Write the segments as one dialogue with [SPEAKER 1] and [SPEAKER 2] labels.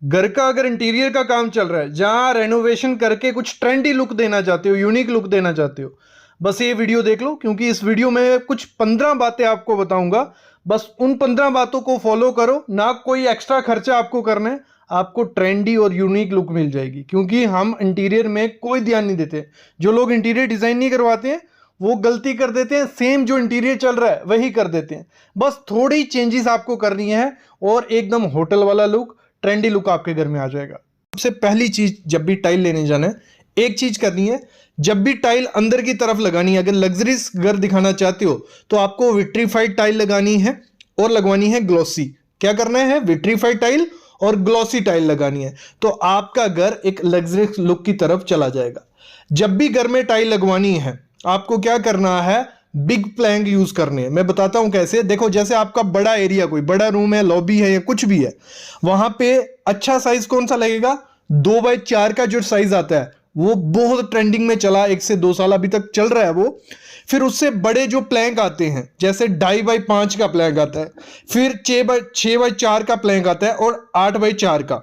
[SPEAKER 1] घर का अगर इंटीरियर का काम चल रहा है, जहां रेनोवेशन करके कुछ ट्रेंडी लुक देना चाहते हो, यूनिक लुक देना चाहते हो, बस ये वीडियो देख लो, क्योंकि इस वीडियो में कुछ 15 बातें आपको बताऊंगा। बस उन 15 बातों को फॉलो करो, ना कोई एक्स्ट्रा खर्चा आपको करना है, आपको ट्रेंडी और यूनिक लुक मिल जाएगी। क्योंकि हम इंटीरियर में कोई ध्यान नहीं देते। जो लोग इंटीरियर डिजाइन नहीं करवाते हैं वो गलती कर देते हैं, सेम जो इंटीरियर चल रहा है वही कर देते हैं। बस थोड़ी चेंजेस आपको करनी है और एकदम होटल वाला लुक, ट्रेंडी लुक आपके घर में आ जाएगा। सबसे पहली चीज, जब भी टाइल लेने जाना है, एक चीज करनी है, जब भी टाइल अंदर की तरफ लगानी है, अगर लग्जरीज घर दिखाना चाहते हो तो आपको विट्रीफाइड टाइल लगानी है और लगवानी है ग्लॉसी। क्या करना है? विट्रीफाइड टाइल और ग्लॉसी टाइल लगानी है, तो आपका घर एक लग्जरीज लुक की तरफ चला जाएगा। जब भी घर में टाइल लगवानी है आपको क्या करना है? बिग प्लैंक यूज करने हैं। मैं बताता हूं कैसे। देखो, जैसे आपका बड़ा एरिया, कोई बड़ा रूम है, लॉबी है या कुछ भी है, वहां पे अच्छा साइज कौन सा लगेगा? 2x4 का जो साइज आता है वो बहुत ट्रेंडिंग में चला, 1 से 2 साल अभी तक चल रहा है वो। फिर उससे बड़े जो प्लैंक आते हैं, जैसे 2.5x5 का प्लैंक आता है, फिर 6x4 का प्लैंक आता है और 8x4 का।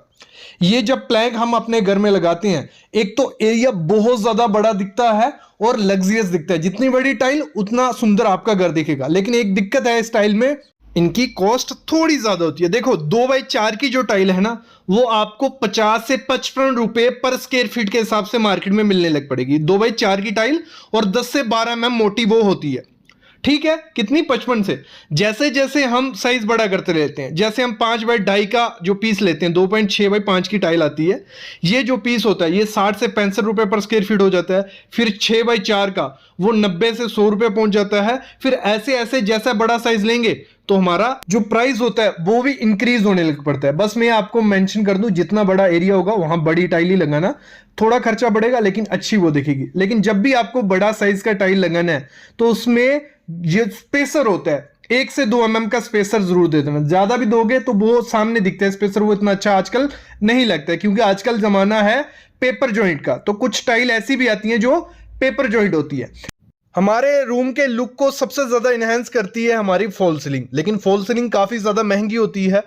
[SPEAKER 1] ये जब प्लैंक हम अपने घर में लगाते हैं, एक तो एरिया बहुत ज्यादा बड़ा दिखता है और लग्जरियस दिखता है। जितनी बड़ी टाइल उतना सुंदर आपका घर दिखेगा। लेकिन एक दिक्कत है इस टाइल में, इनकी कॉस्ट थोड़ी ज्यादा होती है। देखो, 2x4 की जो टाइल है ना, वो आपको 50 से 55 रुपए पर स्क्वायर फीट के हिसाब से मार्केट में मिलने लग पड़ेगी। 2x4 की टाइल और 10 से 12 mm मोटी वो होती है। ठीक है, कितनी? 55 से। जैसे जैसे हम साइज बड़ा करते रहते हैं, जैसे हम 5x2.5 का जो पीस लेते हैं, 2.6x5 की टाइल आती है, ये जो पीस होता है ये 60 से 65 रुपए पर स्क्वायर फीट हो जाता है। फिर 6x4 का वो 90 से 100 रुपए पहुंच जाता है। फिर ऐसे ऐसे जैसा बड़ा साइज लेंगे तो हमारा जो प्राइस होता है वो भी इंक्रीज होने लग पड़ता है। बस मैं आपको मेंशन कर दूं, जितना बड़ा एरिया होगा वहां बड़ी टाइल ही लगाना। थोड़ा खर्चा बढ़ेगा लेकिन अच्छी वो दिखेगी। लेकिन जब भी आपको बड़ा साइज का टाइल लगाना है तो उसमें ये स्पेसर होता है, 1 से 2 mm का स्पेसर जरूर दे देना। ज्यादा भी दोगे तो वो सामने दिखता है स्पेसर, वो इतना अच्छा आजकल नहीं लगता है, क्योंकि आजकल जमाना है पेपर जॉइंट का। तो कुछ टाइल ऐसी भी आती हैं जो पेपर जॉइंट होती है। हमारे रूम के लुक को सबसे ज्यादा इनहेंस करती है हमारी फॉल सीलिंग। लेकिन फॉल सीलिंग काफी ज्यादा महंगी होती है।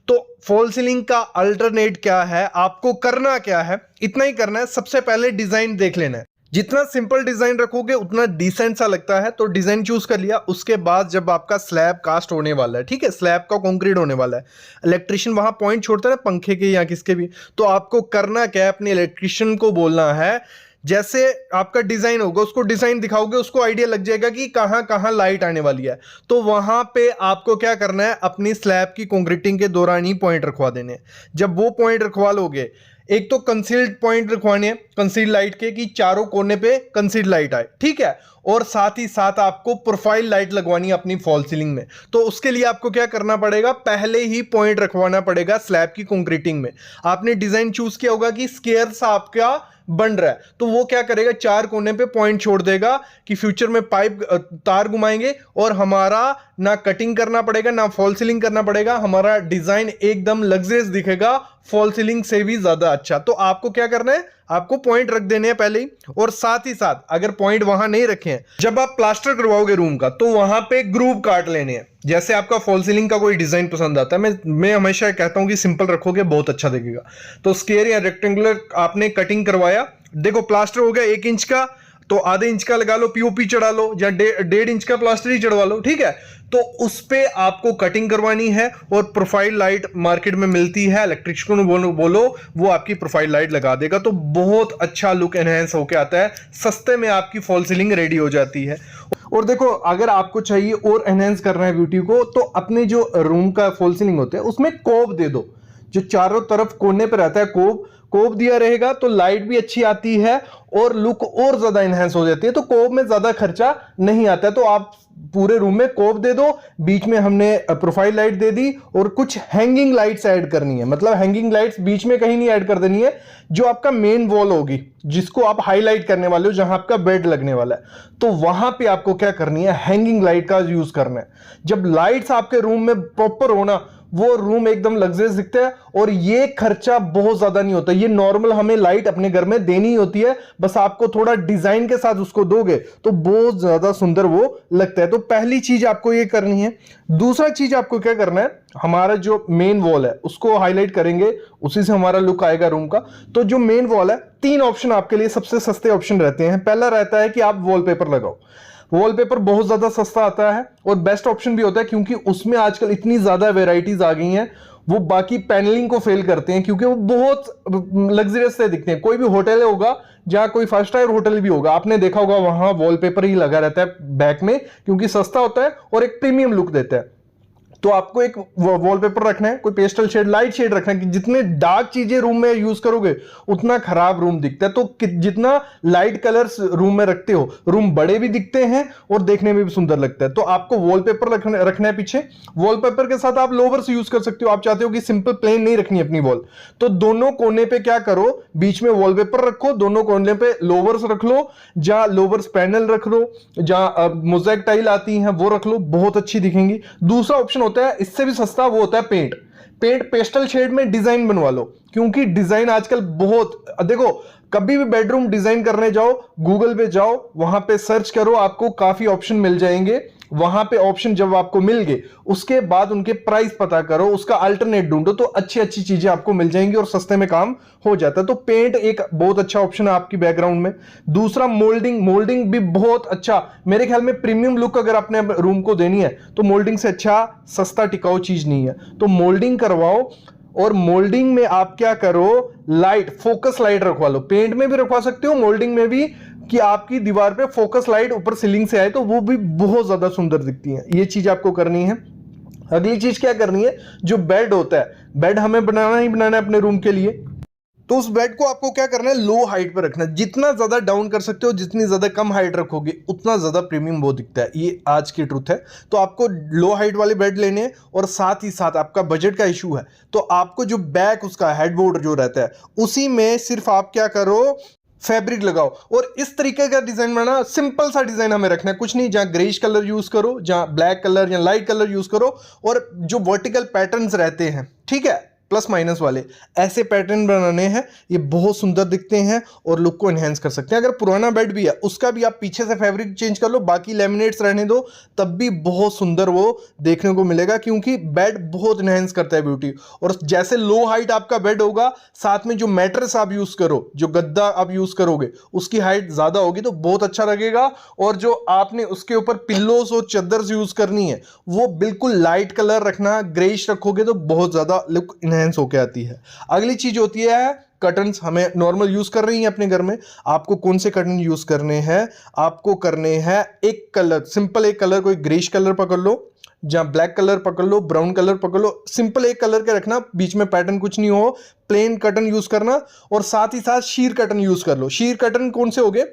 [SPEAKER 1] तो फॉल सीलिंग का अल्टरनेट क्या है? आपको करना क्या है? इतना ही करना है, सबसे पहले डिजाइन देख लेना है। जितना सिंपल डिजाइन रखोगे उतना डिसेंट सा लगता है। तो डिजाइन चूज कर लिया, उसके बाद जब आपका स्लैब कास्ट होने वाला है, ठीक है, स्लैब का कंक्रीट होने वाला है, इलेक्ट्रिशियन वहां पॉइंट छोड़ता है पंखे के या किसके भी, तो आपको करना क्या है? अपने इलेक्ट्रिशियन को बोलना है, जैसे आपका डिजाइन होगा उसको डिजाइन दिखाओगे, उसको आइडिया लग जाएगा कि कहां कहां लाइट आने वाली है। तो वहां पे आपको क्या करना है? अपनी स्लैब की कंक्रीटिंग के दौरान ही पॉइंट रखवा देने हैं। जब वो पॉइंट रखवा लोगे, एक तो कंसील्ड पॉइंट रखवाने हैं कंसील्ड लाइट के, कि चारों कोने पे कंसील्ड लाइट आए, ठीक है। और साथ ही साथ आपको प्रोफाइल लाइट लगवानी है अपनी फॉल सीलिंग में। तो उसके लिए आपको क्या करना पड़ेगा? पहले ही पॉइंट रखवाना पड़ेगा स्लैब की कंक्रीटिंग में। आपने डिजाइन चूज किया होगा कि स्क्वायर सा आपका बन रहा है, तो वो क्या करेगा? 4 कोने पे पॉइंट छोड़ देगा कि फ्यूचर में पाइप तार घुमाएंगे और हमारा ना कटिंग करना पड़ेगा ना फॉल सीलिंग करना पड़ेगा। हमारा डिजाइन एकदम लग्जरियस दिखेगा, फॉल सीलिंग से भी ज्यादा अच्छा। तो आपको क्या करना है? आपको पॉइंट रख देने हैं पहले ही। और साथ ही साथ अगर पॉइंट वहां नहीं रखे हैं, जब आप प्लास्टर करवाओगे रूम का, तो वहां पे ग्रूव काट लेने हैं। जैसे आपका फॉल सीलिंग का कोई डिजाइन पसंद आता है, मैं हमेशा कहता हूं कि सिंपल रखोगे बहुत अच्छा दिखेगा। तो स्क्वायर या रेक्टेंगुलर आपने कटिंग करवाया, देखो प्लास्टर हो गया 1 इंच का, तो आधे इंच का लगा लो, पीओपी चढ़ा लो, या 1.5 इंच का प्लास्टर ही चढ़वा लो, ठीक है। तो उस पे आपको कटिंग करवानी है और प्रोफाइल लाइट मार्केट में मिलती है, इलेक्ट्रिशियन को बोलो वो आपकी प्रोफाइल लाइट लगा देगा। तो बहुत अच्छा लुक एनहेंस होके आता है, सस्ते में आपकी फॉल सीलिंग रेडी हो जाती है। और देखो, अगर आपको चाहिए और एनहेंस करना है ब्यूटी को, तो अपने जो रूम का फॉल सीलिंग होता है उसमें कोब दे दो। जो चारों तरफ कोने पे रहता है कोब दिया रहेगा तो लाइट भी अच्छी आती है और लुक और ज्यादा इनहेंस हो जाती है। तो कोब में ज्यादा खर्चा नहीं आता है। तो आप पूरे रूम में कोब दे दो, बीच में हमने प्रोफाइल लाइट दे दी और कुछ हैंगिंग लाइट्स ऐड करनी है। मतलब हैंगिंग लाइट्स बीच में कहीं नहीं ऐड कर देनी है, जो आपका मेन वॉल होगी जिसको आप हाईलाइट करने वाले हो, जहां आपका बेड लगने वाला है, तो वहां पे आपको क्या करनी है? हैंगिंग लाइट का यूज करना है। जब लाइट्स आपके रूम में प्रॉपर होना, वो रूम एकदम लग्जरियस दिखता है। और ये खर्चा बहुत ज्यादा नहीं होता, ये नॉर्मल हमें लाइट अपने घर में देनी होती है, बस आपको थोड़ा डिजाइन के साथ उसको दोगे तो बहुत ज्यादा सुंदर वो लगता है। तो पहली चीज आपको ये करनी है। दूसरा चीज आपको क्या करना है, हमारा जो मेन वॉल है उसको हाईलाइट करेंगे, उसी से हमारा लुक आएगा रूम का। तो जो मेन वॉल है, 3 ऑप्शन आपके लिए सबसे सस्ते ऑप्शन रहते हैं। पहला रहता है कि आप वॉलपेपर लगाओ। वॉलपेपर बहुत ज्यादा सस्ता आता है और बेस्ट ऑप्शन भी होता है, क्योंकि उसमें आजकल इतनी ज्यादा वेराइटीज आ गई हैं, वो बाकी पैनलिंग को फेल करते हैं, क्योंकि वो बहुत लग्जरियस से दिखते हैं। कोई भी होटल होगा, जहां कोई 5 स्टार होटल भी होगा, आपने देखा होगा वहां वॉलपेपर ही लगा रहता है बैक में, क्योंकि सस्ता होता है और एक प्रीमियम लुक देता है। तो आपको एक वॉलपेपर रखना है, कोई पेस्टल शेड, लाइट शेड रखना है, कि जितने डार्क चीजें रूम में यूज करोगे उतना खराब रूम दिखता है। तो जितना लाइट कलर्स रूम में रखते हो, रूम बड़े भी दिखते हैं और देखने में भी सुंदर लगता है। तो आपको वॉलपेपर रखना है पीछे। वॉलपेपर के साथ आप लोवर्स यूज कर सकते हो। आप चाहते हो कि सिंपल प्लेन नहीं रखनी अपनी वॉल, तो दोनों कोने पे क्या करो, बीच में वॉलपेपर रखो, दोनों कोने पे लोवर्स रख लो, जहां लोवर्स पैनल रख लो, जहां मोज़ेक टाइल आती हैं वो रख लो, बहुत अच्छी दिखेंगी। दूसरा ऑप्शन होता है इससे भी सस्ता, वो होता है पेंट पेस्टल शेड में डिजाइन बनवा लो, क्योंकि डिजाइन आजकल बहुत, देखो कभी भी बेडरूम डिजाइन करने जाओ, गूगल पे जाओ, वहां पे सर्च करो, आपको काफी ऑप्शन मिल जाएंगे। वहां पे ऑप्शन जब आपको मिल गए, उसके बाद उनके प्राइस पता करो, उसका अल्टरनेट ढूंढो, तो अच्छी अच्छी चीजें आपको मिल जाएंगी और सस्ते में काम हो जाता है। तो पेंट एक बहुत अच्छा ऑप्शन है आपकी बैकग्राउंड में। दूसरा मोल्डिंग भी बहुत अच्छा, मेरे ख्याल में प्रीमियम लुक अगर अपने रूम को देनी है तो मोल्डिंग से अच्छा सस्ता टिकाऊ चीज नहीं है। तो मोल्डिंग करवाओ, और मोल्डिंग में आप क्या करो, लाइट, फोकस लाइट रखवा लो। पेंट में भी रखवा सकते हो, मोल्डिंग में भी, कि आपकी दीवार पे फोकस लाइट ऊपर सीलिंग से आए तो वो भी बहुत ज्यादा सुंदर दिखती है। ये चीज आपको करनी है। अगली चीज क्या करनी है, जो बेड होता है, बेड हमें बनाना ही बनाना है अपने रूम के लिए, तो उस बेड को आपको क्या करना है, लो हाइट पे रखना है। जितना ज्यादा डाउन कर सकते हो, जितनी ज्यादा कम हाइट रखोगे उतना ज्यादा प्रीमियम वो दिखता है। ये आज की ट्रुथ है। तो आपको लो हाइट वाले बेड लेने हैं, और साथ ही साथ आपका बजट का इशू है, तो आपको जो बैक उसका हेडबोर्ड जो रहता है, उसी में सिर्फ आप क्या करो, फैब्रिक लगाओ। और इस तरीके का डिजाइन बनाना, सिंपल सा डिजाइन हमें रखना है, कुछ नहीं, जहां ग्रेइश कलर यूज करो, जहां ब्लैक कलर या लाइट कलर यूज करो, और जो वर्टिकल पैटर्न्स रहते हैं, ठीक है, प्लस माइनस वाले, ऐसे पैटर्न बनाने हैं। ये बहुत सुंदर दिखते हैं और लुक को एनहेंस कर सकते हैं। अगर पुराना बेड भी है, उसका भी आप पीछे से फैब्रिक चेंज कर लो, बाकी लेमिनेट्स रहने दो, तब भी बहुत सुंदर वो देखने को मिलेगा, क्योंकि बेड बहुत एनहेंस करता है ब्यूटी। और जैसे लो हाइट आपका बेड होगा, साथ में जो मैट्रेस आप यूज करो, जो गद्दा आप यूज करोगे, उसकी हाइट ज्यादा होगी तो बहुत अच्छा लगेगा। और जो आपने उसके ऊपर पिल्लोस और चद्दर यूज करनी है, वो बिल्कुल लाइट कलर रखना, ग्रेइश रखोगे तो बहुत ज्यादा लुक एनहेंस होके आती है। अगली चीज होती है कर्टन्स। हमें नॉर्मल यूज कर रही हैं अपने घर में, आपको कौन से कर्टन यूज करने हैं, आपको करने हैं एक कलर, सिंपल एक कलर, कोई ग्रेइश कलर पकड़ लो, जहां ब्लैक कलर पकड़ लो, ब्राउन कलर पकड़ लो, सिंपल एक कलर के रखना, बीच में पैटर्न कुछ नहीं हो, प्लेन कर्टन यूज करना। और साथ ही साथ शीर कर्टन यूज कर लो। शीर कर्टन कौन से हो गए,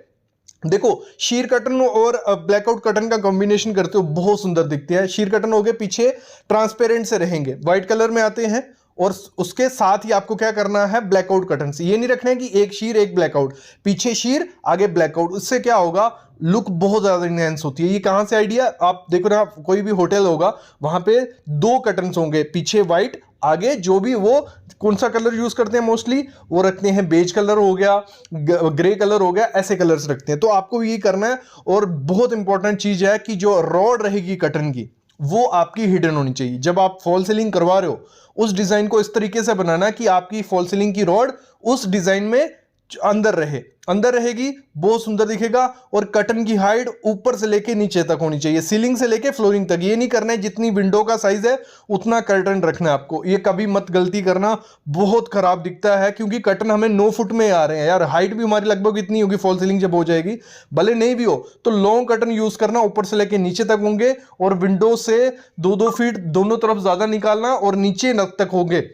[SPEAKER 1] देखो शीर कर्टन और ब्लैकआउट कर्टन का कॉम्बिनेशन करते हो, बहुत सुंदर दिखते हैं। शीर कर्टन हो गए, पीछे ट्रांसपेरेंट से रहेंगे, व्हाइट कलर में आते हैं, और उसके साथ ही आपको क्या करना है, ब्लैकआउट कर्टन से, ये नहीं रखना है कि एक शीर एक ब्लैकआउट, पीछे शीर आगे ब्लैकआउट। उससे क्या होगा, लुक बहुत ज्यादा इनहेंस होती है। ये कहां से आइडिया, आप देखो ना, कोई भी होटल होगा वहां पे 2 कर्टन्स होंगे, पीछे व्हाइट, आगे जो भी वो कौन सा कलर यूज करते हैं मोस्टली, वो रखते हैं बेज कलर हो गया, ग्रे कलर हो गया, ऐसे कलर्स रखते हैं। तो आपको ये करना है। और बहुत इंपॉर्टेंट चीज है कि जो रॉड रहेगी कर्टन की, वो आपकी हिडन होनी चाहिए। जब आप फॉल सीलिंग करवा रहे हो, उस डिजाइन को इस तरीके से बनाना कि आपकी फॉल सीलिंग की रॉड उस डिजाइन में अंदर रहे, अंदर रहेगी, बहुत सुंदर दिखेगा। और कर्टन की हाइट ऊपर से लेके नीचे तक होनी चाहिए, सीलिंग से लेके फ्लोरिंग तक। ये नहीं करना है जितनी विंडो का साइज है उतना कर्टन रखना है आपको, ये कभी मत गलती करना, बहुत खराब दिखता है। क्योंकि कर्टन हमें 9 फुट में आ रहे हैं यार, हाइट भी हमारी लगभग इतनी होगी फॉल सीलिंग जब हो जाएगी, भले नहीं भी हो तो लॉन्ग कर्टन यूज करना, ऊपर से लेके नीचे तक होंगे, और विंडो से 2-2 फीट दोनों तरफ ज्यादा निकालना, और नीचे तक होंगे,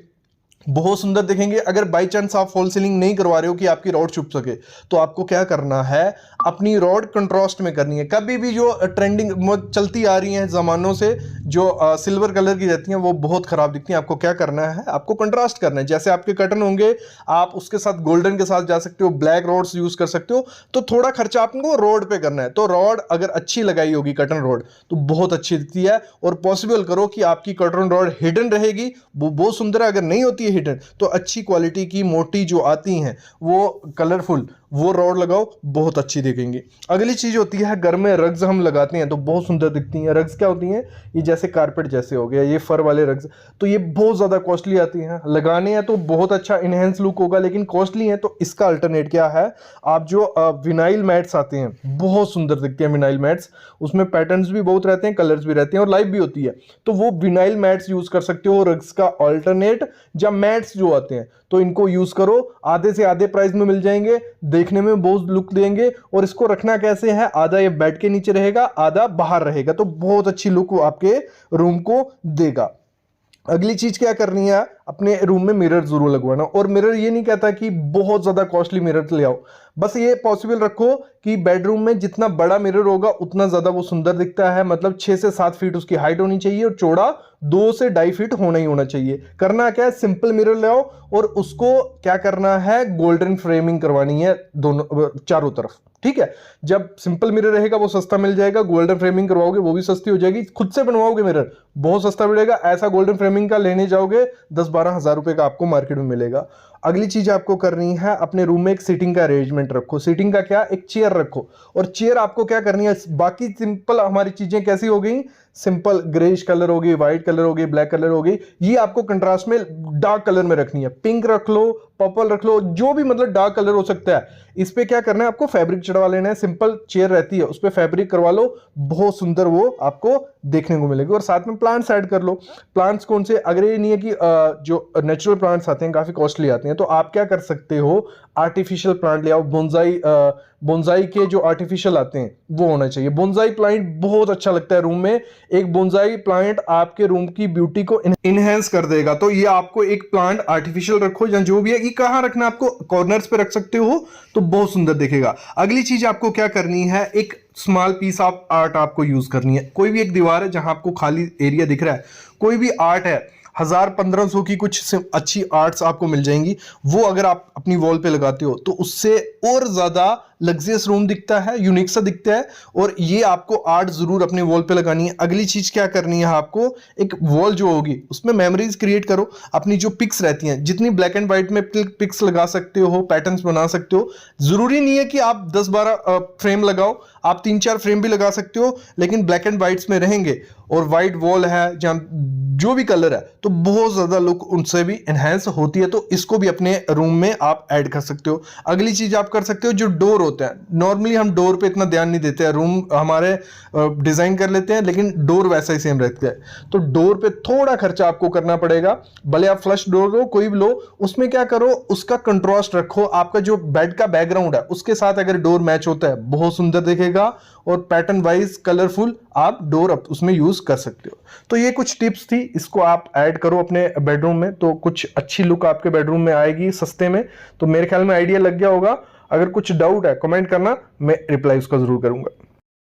[SPEAKER 1] बहुत सुंदर दिखेंगे। अगर बाई चांस आप फॉल सीलिंग नहीं करवा रहे हो कि आपकी रॉड छुप सके, तो आपको क्या करना है, अपनी रॉड कंट्रास्ट में करनी है। कभी भी जो ट्रेंडिंग चलती आ रही हैं जमानों से, जो सिल्वर कलर की रहती हैं वो बहुत खराब दिखती हैं। आपको क्या करना है, आपको कंट्रास्ट करना है। जैसे आपके कर्टन होंगे, आप उसके साथ गोल्डन के साथ जा सकते हो, ब्लैक रॉड्स यूज कर सकते हो। तो थोड़ा खर्चा आपको रॉड पे करना है। तो रॉड अगर अच्छी लगाई होगी, कर्टन रॉड, तो बहुत अच्छी दिखती है। और पॉसिबल करो कि आपकी कर्टन रॉड हिडन रहेगी, वो बहुत सुंदर है। अगर नहीं होती है हिडन, तो अच्छी क्वालिटी की मोटी जो आती हैं, वो कलरफुल, वो रॉड लगाओ, बहुत अच्छी दिखेंगी। अगली चीज होती है, घर में रग्स हम लगाते हैं तो बहुत सुंदर दिखती हैं। रग्स क्या होती हैं, ये जैसे कारपेट जैसे हो गया, ये फर वाले रग्स, तो ये बहुत ज्यादा कॉस्टली आती हैं। लगाने हैं तो बहुत अच्छा इनहेंस लुक होगा, लेकिन कॉस्टली है। तो इसका अल्टरनेट क्या है, आप जो विनाइल मैट्स आते हैं, बहुत सुंदर दिखते हैं विनाइल मैट्स। उसमें पैटर्न्स भी बहुत रहते हैं, कलर्स भी रहते हैं और लाइफ भी होती है। तो वो विनाइल मैट्स यूज कर सकते हो, रग्स का अल्टरनेट। या मैट्स जो आते हैं, तो इनको यूज करो, आधे से आधे प्राइस में मिल जाएंगे, देखने में बहुत लुक देंगे। और इसको रखना कैसे है, आधा ये बेड के नीचे रहेगा, आधा बाहर रहेगा, तो बहुत अच्छी लुक आपके रूम को देगा। अगली चीज क्या करनी है, अपने रूम में मिरर जरूर लगवाना। और मिरर ये नहीं कहता कि बहुत ज्यादा कॉस्टली मिरर ले आओ, बस ये पॉसिबल रखो कि बेडरूम में जितना बड़ा मिरर होगा उतना ज्यादा वो सुंदर दिखता है। मतलब 6 से 7 फीट उसकी हाइट होनी चाहिए और चौड़ा 2 से 2.5 फीट होना ही होना चाहिए। करना क्या है, सिंपल मिरर ले आओ और उसको क्या करना है, गोल्डन फ्रेमिंग करवानी है दोनों चारों तरफ। ठीक है, जब सिंपल मिरर रहेगा वो सस्ता मिल जाएगा, गोल्डन फ्रेमिंग करवाओगे वो भी सस्ती हो जाएगी। खुद से बनवाओगे मिरर बहुत सस्ता मिलेगा, ऐसा गोल्डन फ्रेमिंग का लेने जाओगे 10-12 हजार रुपए का आपको मार्केट में मिलेगा। अगली चीज आपको करनी है, अपने रूम में एक सीटिंग का अरेंजमेंट रखो। सीटिंग का क्या, एक चेयर रखो। और चेयर आपको क्या करनी है, बाकी सिंपल हमारी चीजें कैसी हो गई, सिंपल ग्रेश कलर होगी, व्हाइट कलर होगी, ब्लैक कलर होगी, ये आपको कंट्रास्ट में डार्क कलर में रखनी है। पिंक रख लो, पर्पल रख लो, जो भी मतलब डार्क कलर हो सकता है। इस पे क्या करना है, आपको फैब्रिक चढ़वा लेना है। सिंपल चेयर रहती है, उस पे फैब्रिक करवा लो, बहुत सुंदर वो आपको देखने को मिलेगी। और साथ में प्लांट्स ऐड कर लो। प्लांट्स कौन से, अगर ये नहीं है कि जो नेचुरल प्लांट्स आते हैं काफी कॉस्टली आते हैं, तो आप क्या कर सकते हो, आर्टिफिशियल प्लांट ले आओ। बोनसाई के जो आर्टिफिशियल आते हैं वो होना चाहिए। बोनसाई प्लांट बहुत अच्छा लगता है रूम में। एक बोनसाई प्लांट आपके रूम की ब्यूटी को इनहेंस कर देगा। तो ये आपको एक प्लांट आर्टिफिशियल रखो या जो भी है, ये कहां रखना, आपको कॉर्नर्स पे रख सकते हो, तो बहुत सुंदर दिखेगा। अगली चीज आपको क्या करनी है, एक स्मॉल पीस ऑफ आर्ट आपको यूज करनी है। कोई भी एक दीवार है जहां आपको खाली एरिया दिख रहा है, कोई भी आर्ट है, 1000-1500 की कुछ अच्छी आर्ट्स आपको मिल जाएंगी। वो अगर आप अपनी वॉल पे लगाते हो तो उससे और ज्यादा लग्जरियस रूम दिखता है, यूनिक सा दिखता है। और ये आपको आर्ट जरूर अपने वॉल पे लगानी है। अगली चीज क्या करनी है, आपको एक वॉल जो होगी उसमें मेमोरीज क्रिएट करो। अपनी जो पिक्स रहती हैं, जितनी ब्लैक एंड व्हाइट में पिक्स लगा सकते हो, पैटर्न्स बना सकते हो। जरूरी नहीं है कि आप 10-12 फ्रेम लगाओ, आप 3-4 फ्रेम भी लगा सकते हो, लेकिन ब्लैक एंड व्हाइट्स में रहेंगे और व्हाइट वॉल है जहां जो भी कलर है, तो बहुत ज्यादा लुक उनसे भी एनहेंस होती है। तो इसको भी अपने रूम में आप ऐड कर सकते हो। अगली चीज आप कर सकते हो, जो डोर होते हैं, नॉर्मली हम डोर पे इतना ध्यान नहीं देते हैं, रूम हमारे डिजाइन कर लेते हैं, लेकिन डोर वैसा ही सेम रहता है। तो डोर पे थोड़ा खर्चा आपको करना पड़ेगा, भले आप फ्लश डोर लो, कोई भी लो, उसमें क्या करो, उसका कंट्रास्ट रखो। आपका जो बेड का बैकग्राउंड है उसके साथ अगर डोर मैच होता है, बहुत सुंदर दिखेगा। और पैटर्न वाइज कलरफुल आप डोर उसमें यूज कर सकते हो। तो ये कुछ टिप्स थी, इसको आप ऐड करो अपने बेडरूम में, तो कुछ अच्छी लुक आपके बेडरूम में आएगी सस्ते में। तो मेरे ख्याल में आइडिया लग गया होगा। अगर कुछ डाउट है कमेंट करना, मैं रिप्लाई उसका जरूर करूंगा।